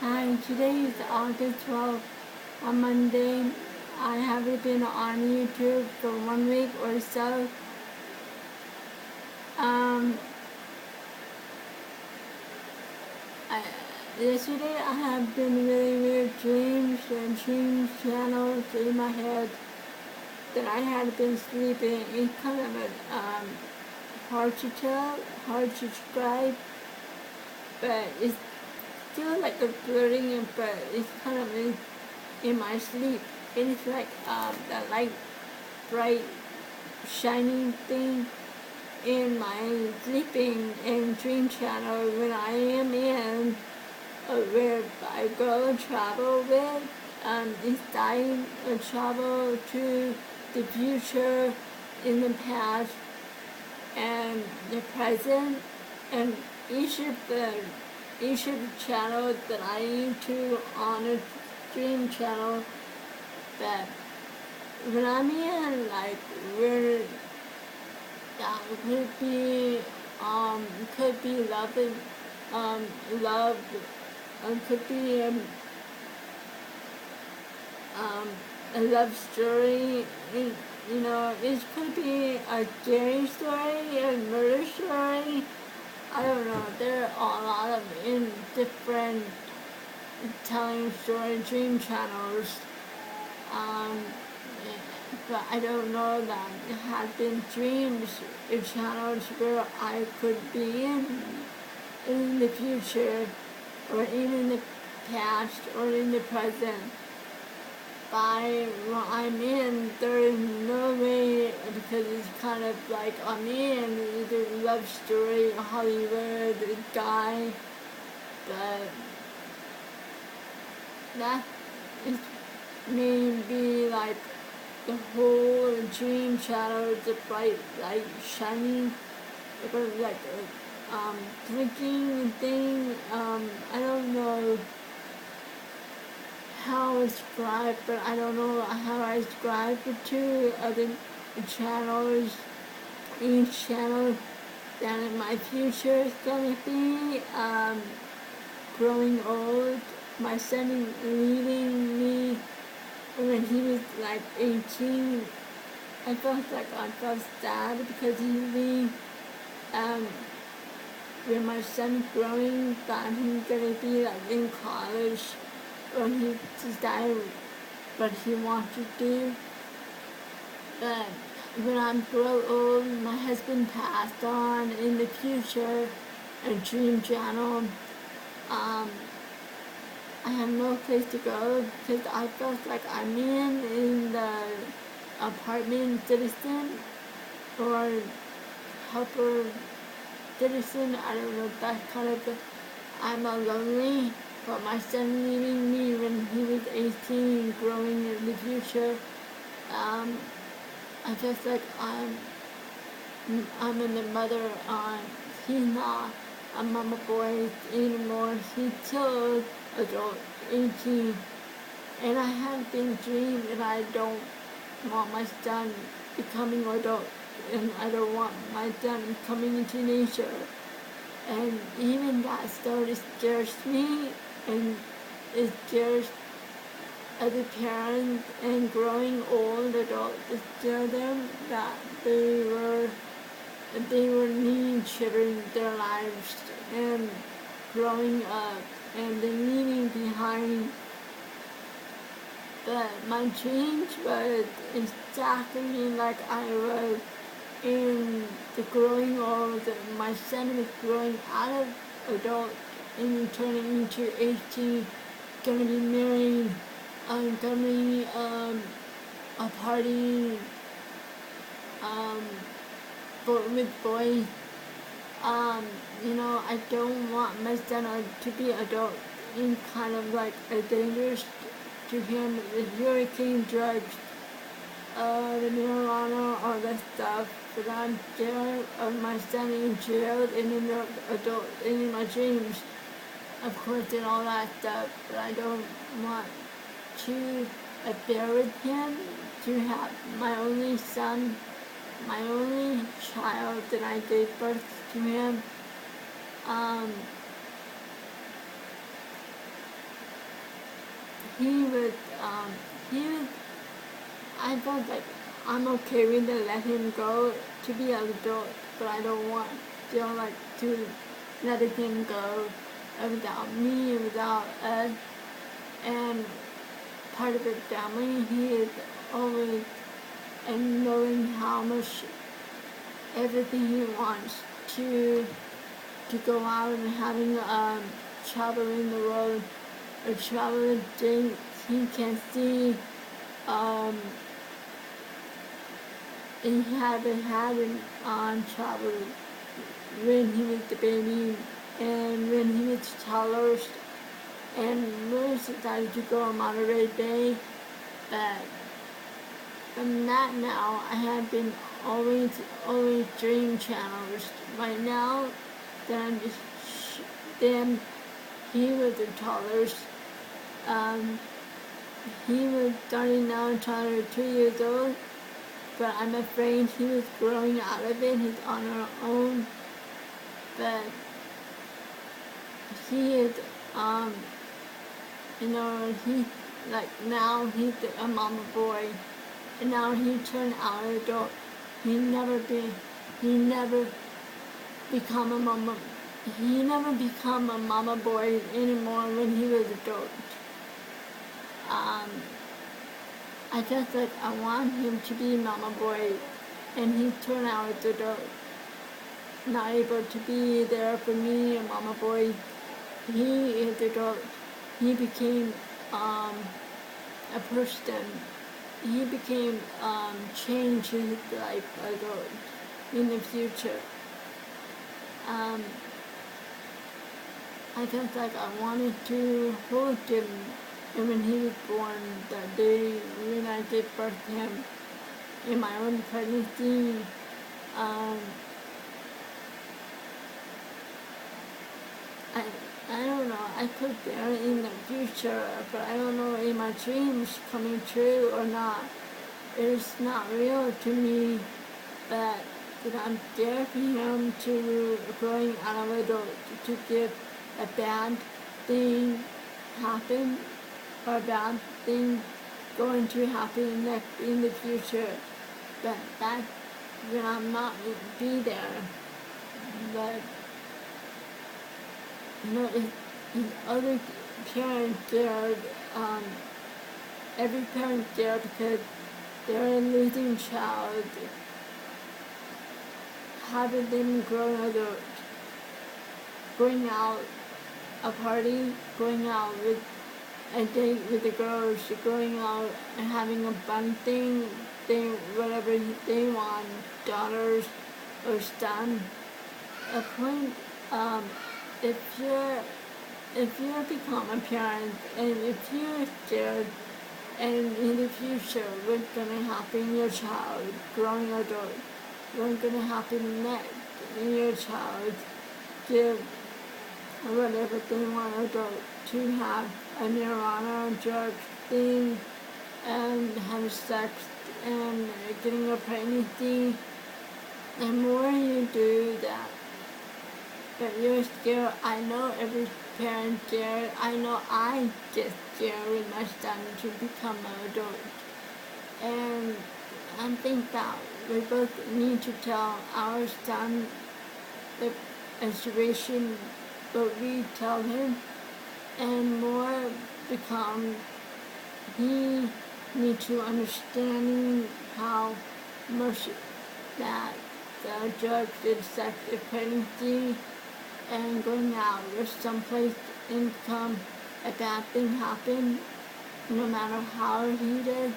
Hi, today is August 12th. On Monday, I haven't been on YouTube for 1 week or so. Um, I, Yesterday I have been really weird dreams and dream channels in my head that I had been sleeping. It's kind of hard to tell, hard to describe, but it's still like a blurring, but it's kind of in my sleep. It's like that light, bright, shining thing in my sleeping and dream channel when I am in where I go travel with inside travel to the future, in the past, and the present, and each of the channels that I into on a dream channel, that when I'm in like where that could be loving, love, could be um, a love story. It could be a scary story, a murder story. I don't know. There are a lot of in different telling story dream channels. Um, but I don't know that it had been dreams or channels where I could be in the future, or even in the past, or in the present. By what I'm in, there is no way, because it's kind of like I'm in either love story, Hollywood, guy, but that is maybe like the whole dream shadow, the bright light shining, like a blinking thing. I don't know how I describe, but I don't know how I describe the two other channels. Each channel that in my future is gonna be growing old. My son leaving me when he was like 18. I felt sad because he leave um when my son growing, that he's gonna be like in college when he decided what he wants to do. But when I grow old, my husband passed on in the future, a dream channel. Um, I have no place to go because I felt like I'm in the apartment citizen or helper citizen. I don't know, that kind of. I'm a lonely, but my son leaving me when he was 18, growing in the future. Um, I felt like I'm in the mother on. He's not a mama boy anymore. He's still adult, 18. And I have been dreaming that I don't want my son becoming adult, and I don't want my son coming into nature. And even that still scares me, and it scares other parents and growing old adults. It scares them that they were needing children in their lives and growing up, and they're leaving behind. But my change was exactly like I was in the growing old. My son was growing out of adult and turning into 18, gonna be married, gonna be a party um, with boys. I don't want my son to be adult in kind of like a dangerous to him, the hurricane drugs, the marijuana, all that stuff. But I'm scared of my son in jail and in the adult and in my dreams, of course, and all that stuff. But I don't want to bear with him, to have my only son, my only child that I gave birth to him. Um, he was, he was, I felt like I'm okay with it, let him go to be an adult, but I don't want, feel like to let him go without me, without us, and part of the family. He is always, and knowing how much everything he wants to go out and having travel in the world or travel things he can see. Um, he haven't had it on travel when he was the baby and when he was toddler, and we decided to go on Monterey Bay. But from that now, I have been always dream channels. Right now, that I'm just them. He was a toddler. Um, he was starting now, toddler 2 years old. But I'm afraid he was growing out of it. He's on our own. But he is, he, like now he's a mama boy. And now he turned out an adult. He never become a mama. He never become a mama boy anymore when he was adult. I just like I want him to be mama boy, and he turned out as adult. Not able to be there for me, a mama boy. He is adult. He became a person. He became changed his life adult in the future. I just like I wanted to hold him, and when he was born, that day when I gave birth to him in my own pregnancy, I don't know, I put there in the future, but I don't know in my dreams coming true or not. It's not real to me that I'm there for him to growing out of adult to give a bad thing happen or a bad thing going to happen next in the future. But that when I'm not be there. But if other parents there, every parent there because they're a losing child, having them grow adult, going out a party, going out with a date with the girls, going out and having a fun thing, whatever they want, daughters or son. A point, if you become a parent and if you're scared and in the future what's gonna happen in your child growing adult, what's gonna happen next in your child, give whatever they want adult to have a marijuana drug thing and have sex and getting a pregnancy. The more you do that, but you're scared. I know every parent scared. I know I get scared with my son to become an adult. And I think that we both need to tell our son the situation, what we tell him, and more become he needs to understand how much that the drugs and sex is pregnancy and going out or someplace and come a bad thing happen, no matter how he did,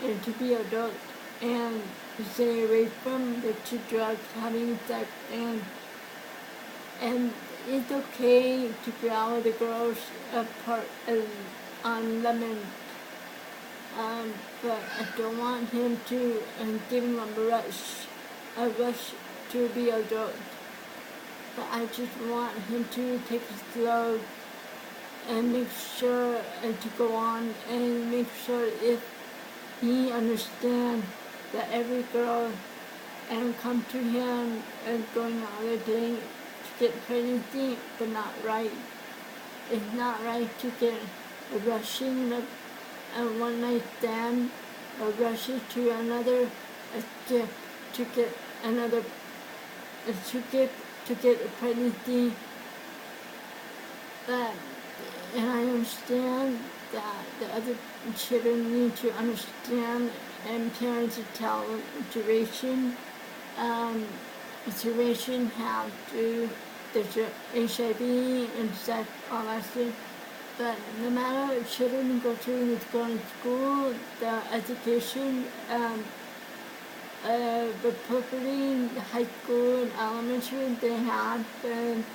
and to be adult and to stay away from the two drugs, having sex, and it's okay to go out with the girls apart on lemon, but I don't want him to give him a rush to be adult. But I just want him to take it slow and make sure to go on and make sure if he understands that every girl and come to him and going on a date to get pregnancy, but not right. It's not right to get rushing a one-night stand, or rushing to another step to get another to get a pregnancy. But and I understand that the other children need to understand, and parents to tell duration have to, there's HIV and sex, all that stuff. But no matter if children go to school, the education, the puberty, high school, and elementary, they have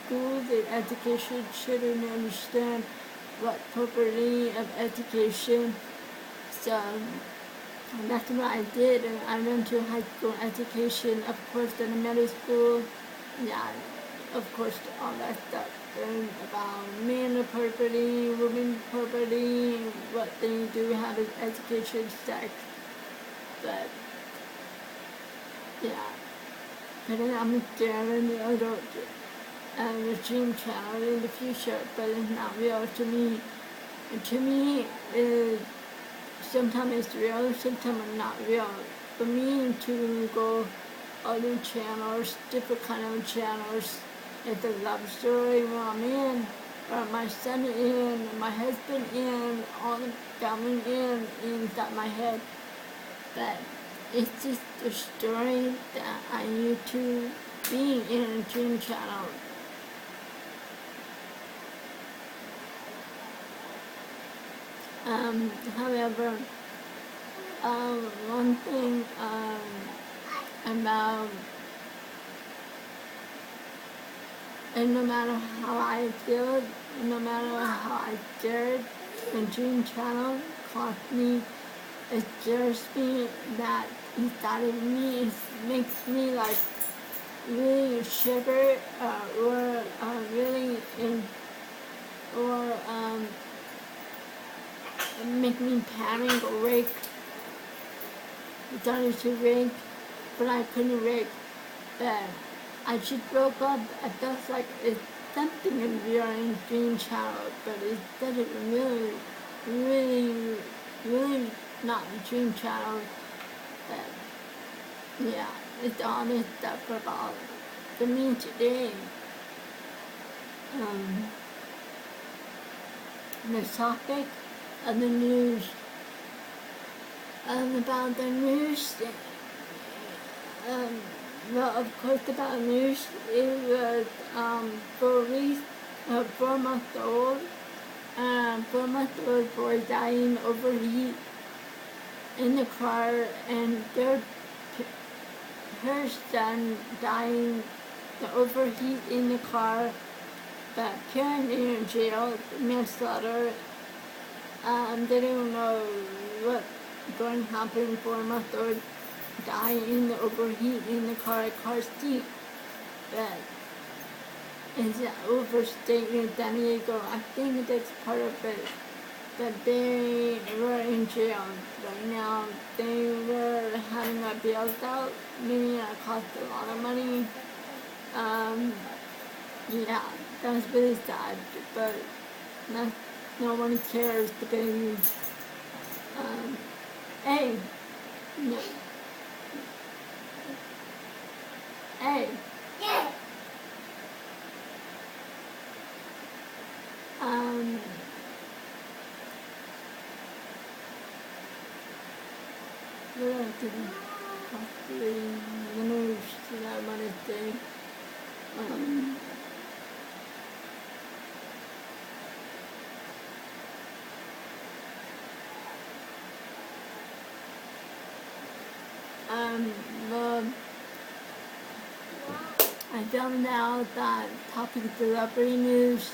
school, the education children understand what puberty of education. So that's what I did. I went to high school education, of course, then middle school, yeah, of course, all that stuff. And about men puberty, women puberty, what they do, how to education, sex. But yeah, but then I'm staring the adult the dream child in the future, but it's not real to me. And to me, sometimes it's real, sometimes it's not real. For me to go other channels, different kind of channels, it's a love story where I'm in, or my son in, my husband in, all the family inside my head. But it's just a story that I need to be in a dream channel. However, one thing about, and no matter how I feel, no matter how I scared, the dream channel cost me, it scares me that inside of me, it makes me like really shiver, or really make me panic or rake. I started to rake, but I couldn't rake. But I just broke up. I felt like it's something in the dream channel, but it doesn't really not a dream channel. But yeah, it's all this stuff about for me today. The topic of the news, about the news, well, of course, about news, it was 4-month-old, 4-month-old boy dying overheat in the car, and her son dying the overheat in the car. But parent in jail, manslaughter. They don't know what's going to happen. 4-month-old dying in the overheat in the car seat. But it's an overstatement, San Diego. I think that's part of it. That they were in jail right now. They were having a bailed out, meaning it cost a lot of money. Yeah, that's really sad, but no one cares, the baby. Hey, no. Hey. What else did I possibly the news that I want to say? Well, I found out that topic celebrity news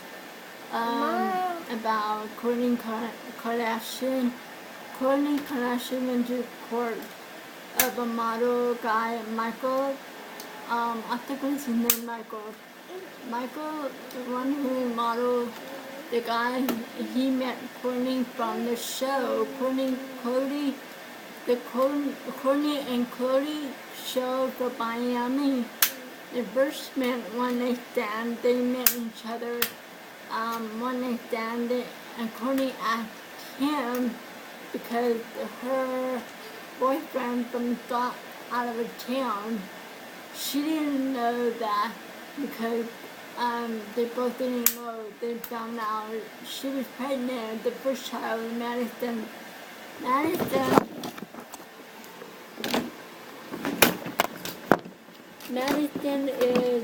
about Kourtney Kardashian. Kourtney Kardashian went to court of a model guy, Michael. I think what's his name, Michael. Michael, the one who modeled, the guy, he met Kourtney from the show. Kourtney and Khloé show for Miami. They first met when they met each other one night stand, and Courtney asked him because her boyfriend got out of town. She didn't know that because they both didn't know. They found out she was pregnant, the first child, Madison. Madison is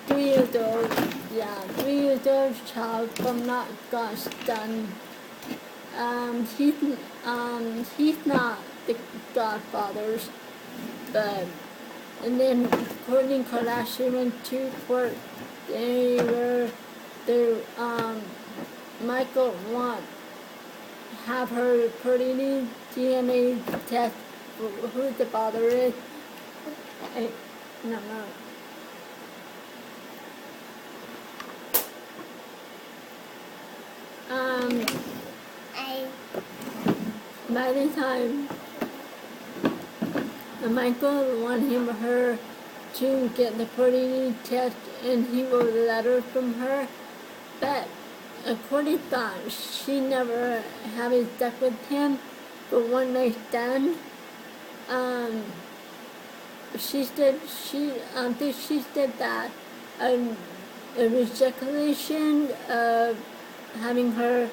3 years old. Yeah, 3 years old child from not God's son. He's not the godfather, but and then Kourtney Kardashian went to court. Michael want have her paternity DNA test for who the father is. No. By the time Michael wanted her to get the paternity test, and he wrote a letter from her, but Courtney thought she never having sex with him, but one night stand. She said that a rejection of having her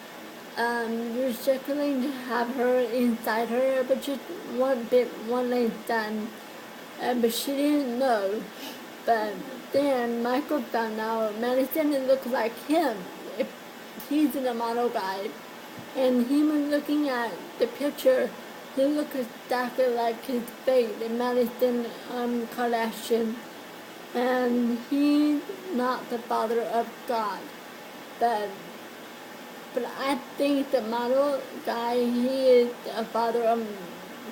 recycling to have her inside her, but just one night stand, but she didn't know. But then Michael found out Madison looked like him. If he's the model guy, and he was looking at the picture. He looked exactly like his face, Madison Kardashian, and he's not the father of God, but I think the model guy, he is the father of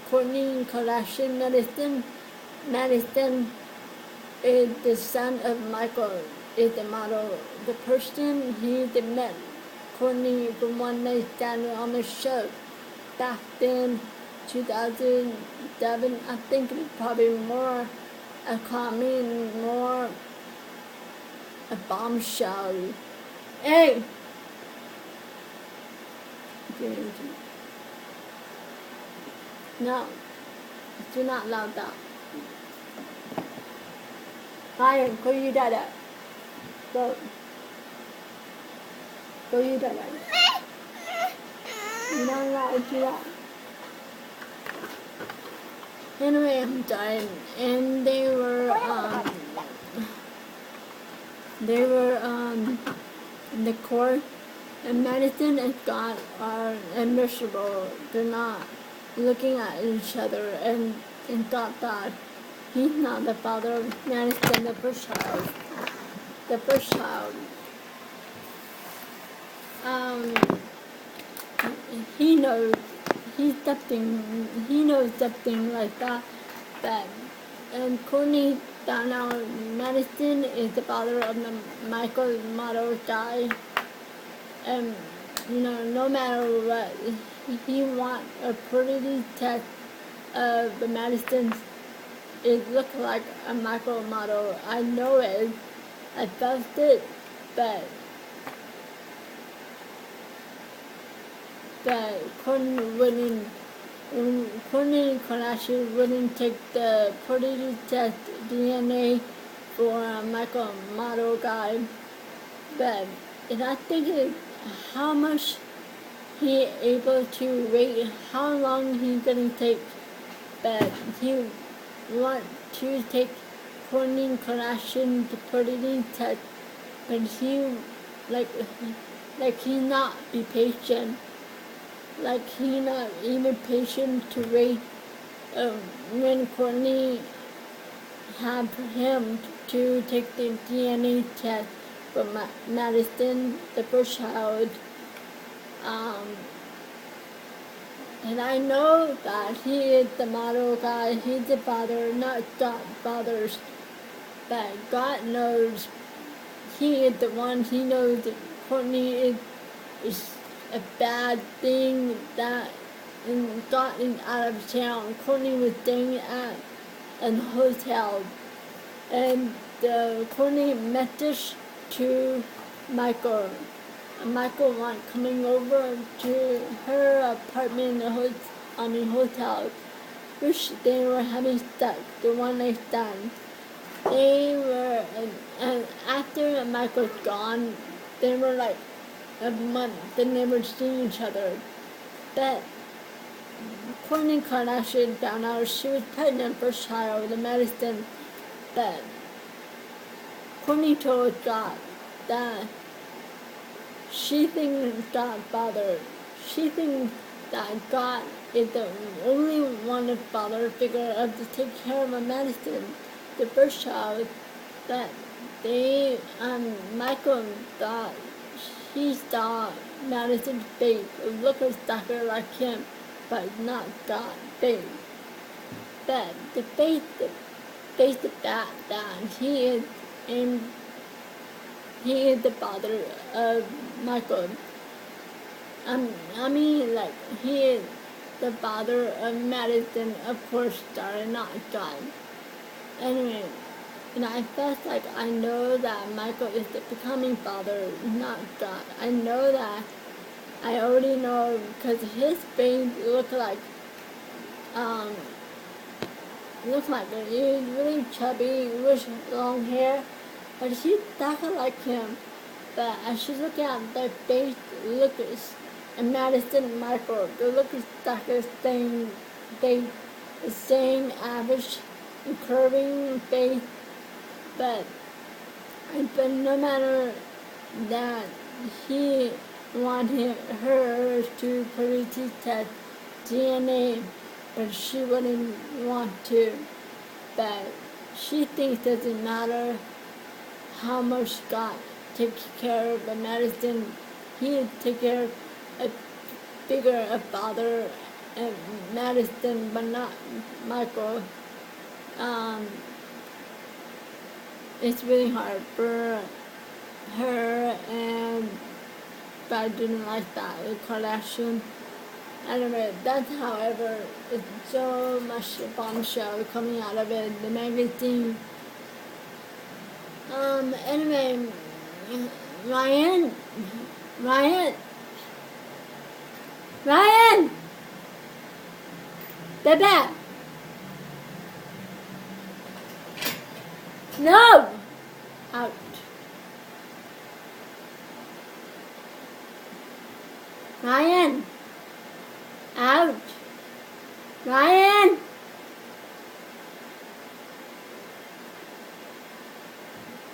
Kourtney Kardashian. Madison is the son of Michael, is the model. The person he met Kourtney from one night stand on the show back then, 2007. I think it's probably more a comment, more a bombshell. Hey! No, do not allow that. Ryan, go you dada. Go you dada. You're not allowed to do that. Anyway, I'm done. And they were in the court. And Madison and God are miserable. They're not looking at each other, and God thought he's not the father of Madison, the first child. He knows something like that. But Kourtney found out Madison is the father of the Michael model guy. And no matter what, he wants a paternity test of the Madison. It looked like a Michael model. I know it. I felt it, but Kourtney Kardashian wouldn't take the paternity test DNA for a Michael model guy. But and I think how much he able to wait, how long he's gonna take, but he want to take Kourtney Kardashian to paternity test, but he like he not be patient, like he not even patient to wait when Kourtney had him to take the DNA test for Madison, the first child. And I know that he is the model guy, he's the father, not God fathers. But God knows he is the one, he knows that Kourtney is a bad thing that gotten out of town. Kourtney was staying at a hotel, and Kourtney messaged to Michael. Michael was coming over to her apartment, hotel, which they were having sex, the one night stand. They were, and after Michael's gone, they were like a month. They never seen each other. But Kourtney Kardashian found out she was pregnant for a child with medicine. But Kourtney told God that she thinks God bothered. She thinks that God is the only one of father figure of to take care of a medicine, the first child. That Michael thought he saw Madison's face, look exactly like him, but not God's face. But the face is that he is the father of Michael. Like he is the father of Madison, of course, not God. Anyway, I felt like I know that Michael is the becoming father, not God. I know that. I already know because his face looked like he was really chubby with long hair, but he looked like him. But as she looked at the face, and Madison and Michael, they look exactly the same face, the same average and curving face. But no matter that, he wanted her to produce his test DNA, but she wouldn't want to. But she thinks it doesn't matter how much God takes care of the medicine. He takes care of a bigger a father and medicine, but not Michael. It's really hard for her, and but I didn't like that with Kardashian. Anyway, that's however, it's so much bombshell coming out of it, the magazine. Anyway, Ryan, Bebe, no, out. Ryan, out. Ryan.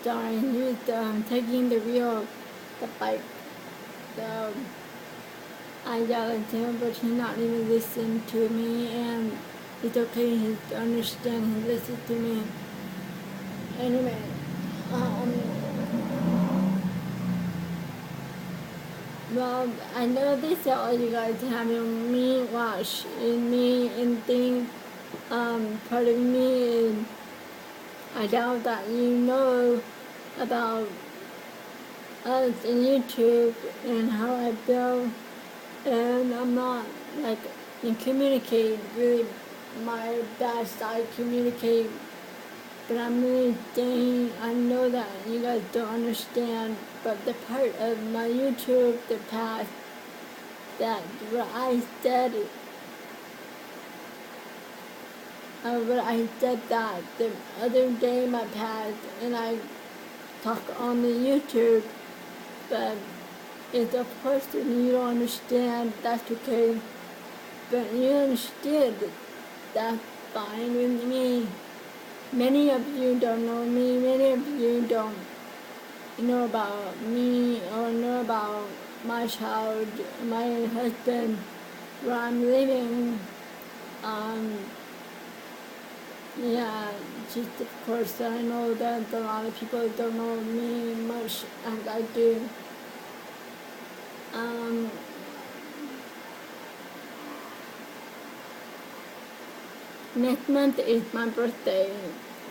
Sorry, he's taking the bike. So I yell at him, but he's not even listening to me, and it's okay, he understands, he listens to me. Anyway, well, I know this all you guys having me watch me and think part of me, and I doubt that you know about us in YouTube and how I feel, and I'm not like in communicate really my bad side communicate, but I'm really saying I know that you guys don't understand, but the part of my YouTube the past that what I said that the other day in my past, and I talk on the YouTube, but if a person you don't understand, that's okay. But you understood, that's fine with me. Many of you don't know me, many of you don't know about me or know about my child, my husband, where I'm living. Yeah, just of course I know that a lot of people don't know me much as I do. Next month is my birthday.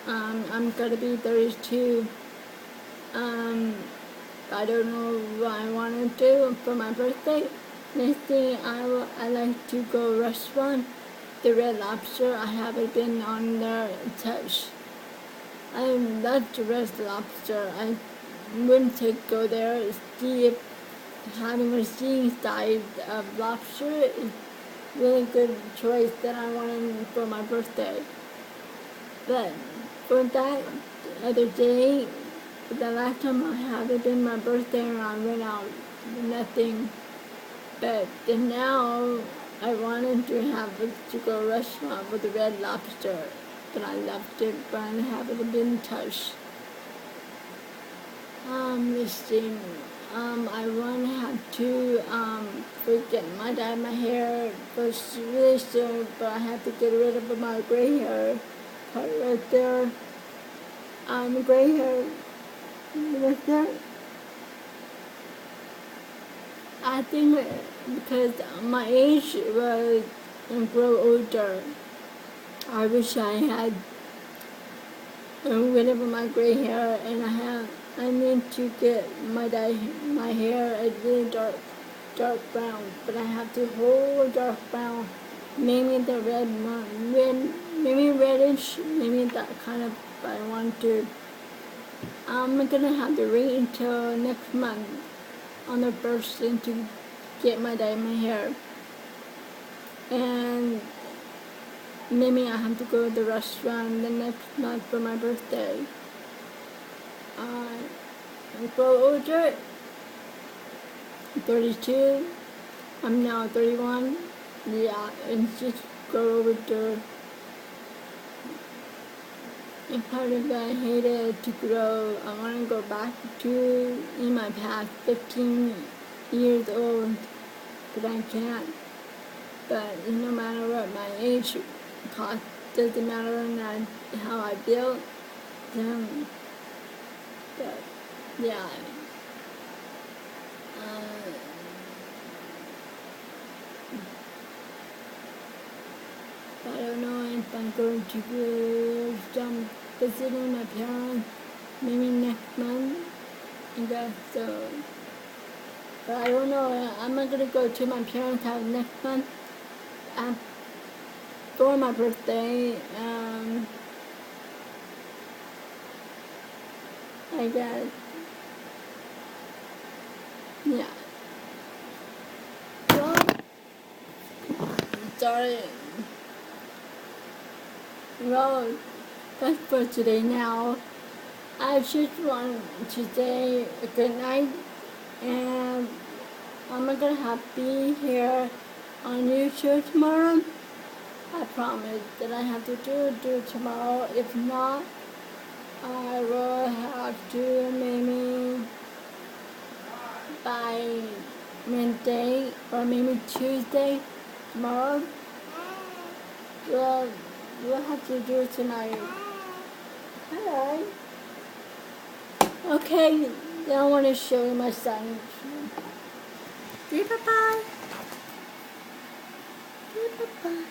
I'm gonna be 32. I don't know what I want to do for my birthday. Next thing I like to go restaurant. The Red Lobster, I haven't been on there touch. I love the Red Lobster. went to go there to see if having a seaside of lobster is really good choice that I wanted for my birthday. But for that other day, the last time I had it been my birthday and I went out, nothing. But then now I wanted to have it to go restaurant with the Red Lobster, but I loved it, but I haven't been touched. Let's see. I want to have to forget my dye my hair first really soon, but I have to get rid of my gray hair part right there. Gray hair right there. I think because my age was grow older, I wish I had rid of my gray hair, and I need to get my hair a really dark brown, but I have to hold dark brown, maybe the red one, maybe reddish, maybe that kind of I want to. I'm gonna have to wait until next month on the first and to get my dye my hair, and maybe I have to go to the restaurant the next month for my birthday. I grow older, 32, I'm now 31, yeah, and just grow older. And part of I hated to grow, I want to go back to in my past 15 years old, but I can't. But no matter what my age cost, doesn't matter not how I built them. But yeah, I don't know if I'm going to go visiting my parents maybe next month. I guess so. But I don't know. I'm not gonna go to my parents' house next month for my birthday. I guess. Yeah. Well, sorry. Well, that's for today now. I just want to say good night, and I'm not gonna have to be here on YouTube tomorrow. I promise that I have to do it tomorrow. If not, I will have to maybe by Wednesday or maybe Tuesday tomorrow. Well, we'll have to do it tonight. Alright. Okay, now I want to show you my son. Say bye-bye. Say bye-bye.